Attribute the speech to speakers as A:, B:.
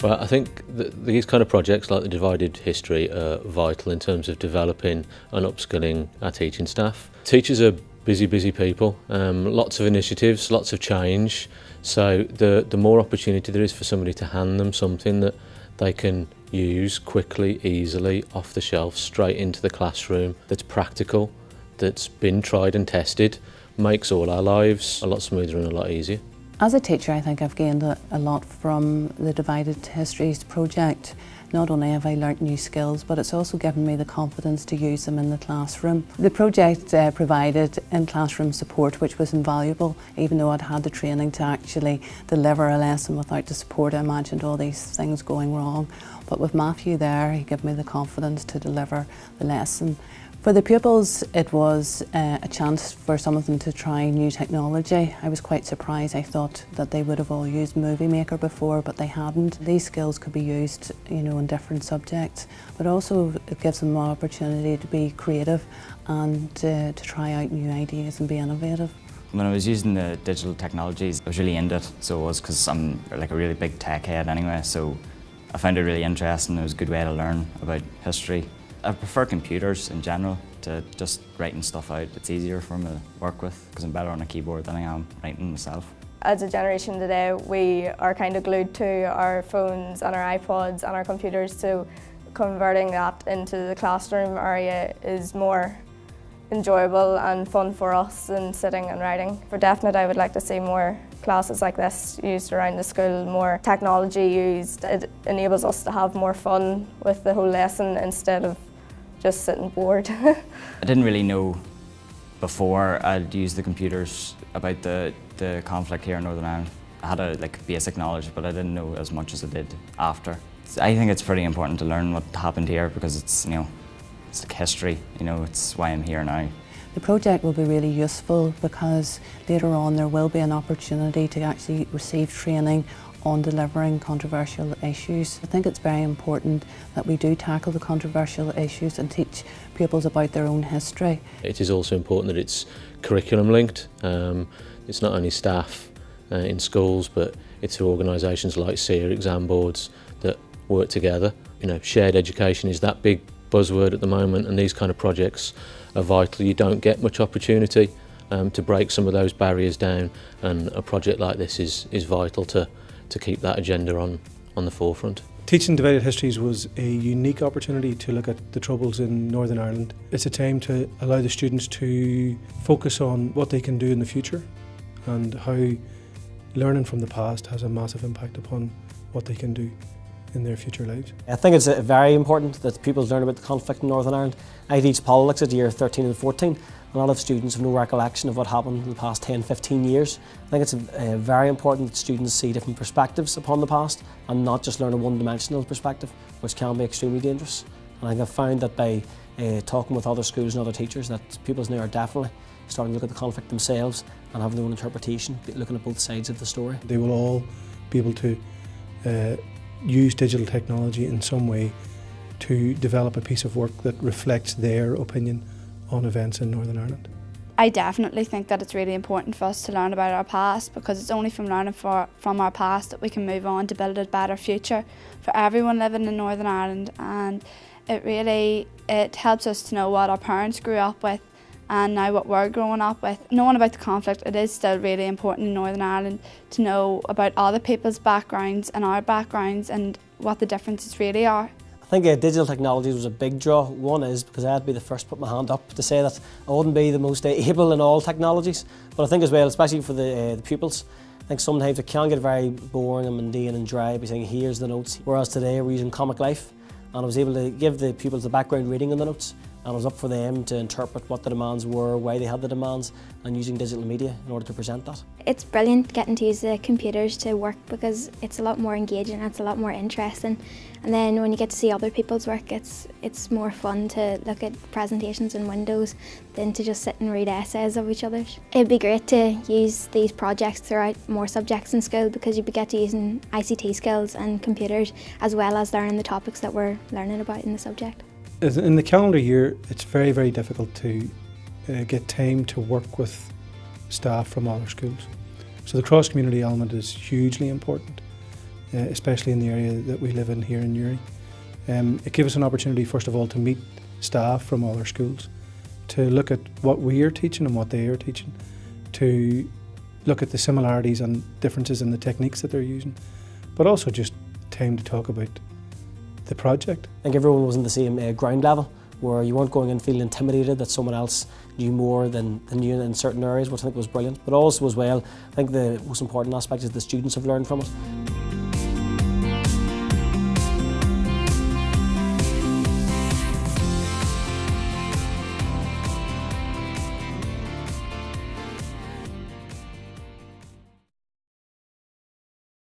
A: Well, I think these kind of projects like the Divided History are vital in terms of developing and upskilling our teaching staff. Teachers are busy people, lots of initiatives, lots of change, so the more opportunity there is for somebody to hand them something that they can use quickly, easily, off the shelf, straight into the classroom, that's practical, that's been tried and tested, makes all our lives a lot smoother and a lot easier.
B: As a teacher, I think I've gained a lot from the Divided Histories project. Not only have I learnt new skills, but it's also given me the confidence to use them in the classroom. The project provided in-classroom support, which was invaluable, even though I'd had the training to actually deliver a lesson without the support. I imagined all these things going wrong. But with Matthew there, he gave me the confidence to deliver the lesson. For the pupils, it was a chance for some of them to try new technology. I was quite surprised. I thought that they would have all used Movie Maker before, but they hadn't. These skills could be used, in different subjects, but also it gives them an opportunity to be creative and to try out new ideas and be innovative.
C: When I was using the digital technologies, I was really into it. So it was because I'm like a really big tech head anyway, so I found it really interesting. It was a good way to learn about history. I prefer computers in general to just writing stuff out. It's easier for me to work with because I'm better on a keyboard than I am writing myself.
D: As a generation today, we are kind of glued to our phones and our iPods and our computers, so converting that into the classroom area is more enjoyable and fun for us than sitting and writing. For definite, I would like to see more classes like this used around the school, more technology used. It enables us to have more fun with the whole lesson instead of just sitting bored.
C: I didn't really know before I'd used the computers about the conflict here in Northern Ireland. I had a basic knowledge, but I didn't know as much as I did after. I think it's pretty important to learn what happened here because it's it's like history. It's why I'm here now.
B: The project will be really useful because later on there will be an opportunity to actually receive training on delivering controversial issues. I think it's very important that we do tackle the controversial issues and teach pupils about their own history.
A: It is also important that it's curriculum linked. It's not only staff in schools, but it's through organisations like SEER exam boards that work together. Shared education is that big buzzword at the moment, and these kind of projects are vital. You don't get much opportunity to break some of those barriers down, and a project like this is vital to keep that agenda on the forefront.
E: Teaching Divided Histories was a unique opportunity to look at the troubles in Northern Ireland. It's a time to allow the students to focus on what they can do in the future and how learning from the past has a massive impact upon what they can do in their future lives.
F: I think it's very important that people learn about the conflict in Northern Ireland. I teach politics at year 13 and 14. A lot of students have no recollection of what happened in the past 10, 15 years. I think it's very important that students see different perspectives upon the past and not just learn a one-dimensional perspective, which can be extremely dangerous. And I think I've found that by talking with other schools and other teachers that pupils now are definitely starting to look at the conflict themselves and having their own interpretation, looking at both sides of the story.
E: They will all be able to use digital technology in some way to develop a piece of work that reflects their opinion on events in Northern Ireland.
G: I definitely think that it's really important for us to learn about our past because it's only from learning from our past that we can move on to build a better future for everyone living in Northern Ireland, and it helps us to know what our parents grew up with and now what we're growing up with. Knowing about the conflict, it is still really important in Northern Ireland to know about other people's backgrounds and our backgrounds and what the differences really are.
F: I think digital technologies was a big draw. One is because I had to be the first to put my hand up to say that I wouldn't be the most able in all technologies. But I think as well, especially for the pupils, I think sometimes it can get very boring and mundane and dry by saying here's the notes. Whereas today we're using Comic Life, and I was able to give the pupils the background reading on the notes, and it was up for them to interpret what the demands were, why they had the demands, and using digital media in order to present that.
H: It's brilliant getting to use the computers to work because it's a lot more engaging, it's a lot more interesting. And then when you get to see other people's work, it's more fun to look at presentations in Windows than to just sit and read essays of each other's. It'd be great to use these projects throughout more subjects in school because you get to using ICT skills and computers as well as learning the topics that we're learning about in the subject.
E: In the calendar year, it's very, very difficult to get time to work with staff from other schools. So the cross-community element is hugely important. especially in the area that we live in here in Newry. It gave us an opportunity, first of all, to meet staff from all our schools, to look at what we are teaching and what they are teaching, to look at the similarities and differences in the techniques that they're using, but also just time to talk about the project.
F: I think everyone was in the same ground level, where you weren't going and feeling intimidated that someone else knew more than you in certain areas, which I think was brilliant. But also as well, I think the most important aspect is the students have learned from it.